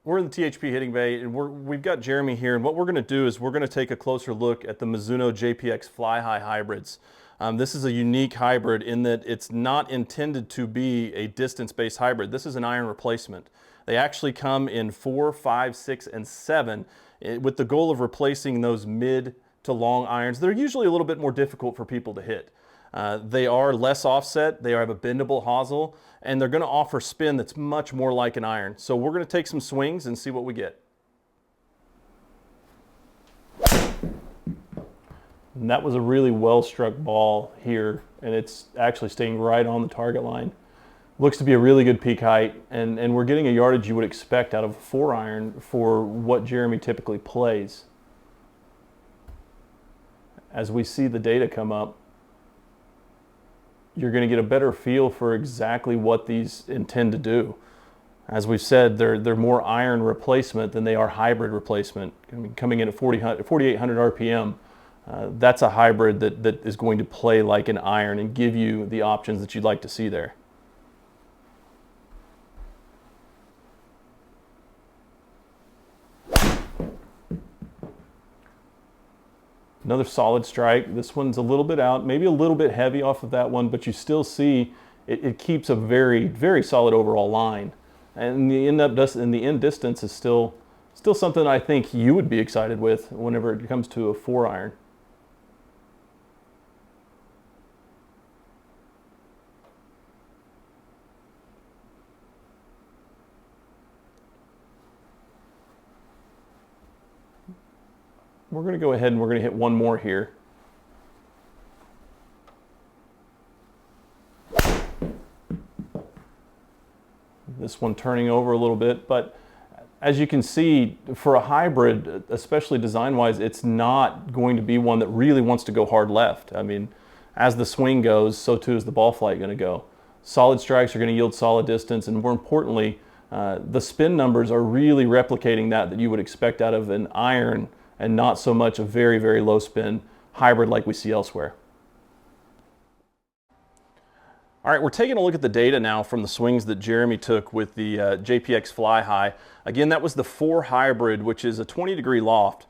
We're in the THP hitting bay, and we've got Jeremy here, and what we're going to do is we're going to take a closer look at the Mizuno JPX Fli-Hi hybrids. This is a unique hybrid in that it's not intended to be a distance-based hybrid. This is an iron replacement. They actually come in 4, 5, 6, and 7 with the goal of replacing those mid to long irons. They're usually a little bit more difficult for people to hit. They are less offset, they have a bendable hosel, and they're going to offer spin that's much more like an iron. So we're going to take some swings and see what we get. And that was a really well struck ball here, and it's actually staying right on the target line. Looks to be a really good peak height, and we're getting a yardage you would expect out of a 4-iron for what Jeremy typically plays. As we see the data come up, you're going to get a better feel for exactly what these intend to do. As we've said, they're more iron replacement than they are hybrid replacement. I mean, coming in at 4,800 RPM, that's a hybrid that is going to play like an iron and give you the options that you'd like to see there. Another solid strike. This one's a little bit out, maybe a little bit heavy off of that one, but you still see it keeps a very, very solid overall line. And the end distance is still something I think you would be excited with whenever it comes to a 4-iron. We're going to go ahead and we're going to hit one more here. This one turning over a little bit, but as you can see, for a hybrid, especially design-wise, it's not going to be one that really wants to go hard left. I mean, as the swing goes, so too is the ball flight going to go. Solid strikes are going to yield solid distance, and more importantly, the spin numbers are really replicating that you would expect out of an iron, and not so much a very, very low spin hybrid like we see elsewhere. All right, we're taking a look at the data now from the swings that Jeremy took with the JPX Fli-Hi. Again, that was the 4 hybrid, which is a 20-degree loft.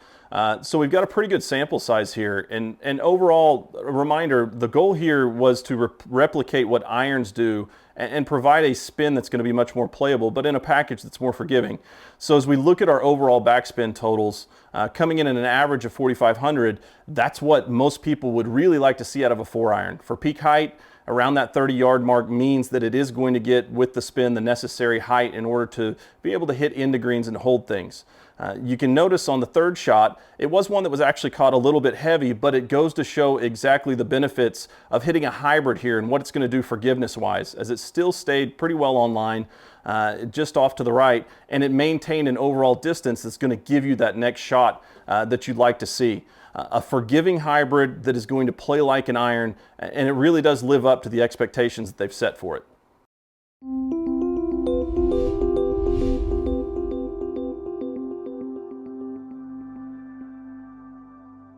So we've got a pretty good sample size here. And overall, a reminder, the goal here was to replicate what irons do and provide a spin that's going to be much more playable, but in a package that's more forgiving. So as we look at our overall backspin totals, coming in at an average of 4,500, that's what most people would really like to see out of a 4-iron. For peak height, around that 30-yard mark means that it is going to get, with the spin, the necessary height in order to be able to hit into greens and hold things. You can notice on the 3rd shot, it was one that was actually caught a little bit heavy, but it goes to show exactly the benefits of hitting a hybrid here and what it's going to do forgiveness-wise, as it still stayed pretty well on line, just off to the right, and it maintained an overall distance that's going to give you that next shot that you'd like to see. A forgiving hybrid that is going to play like an iron, and it really does live up to the expectations that they've set for it.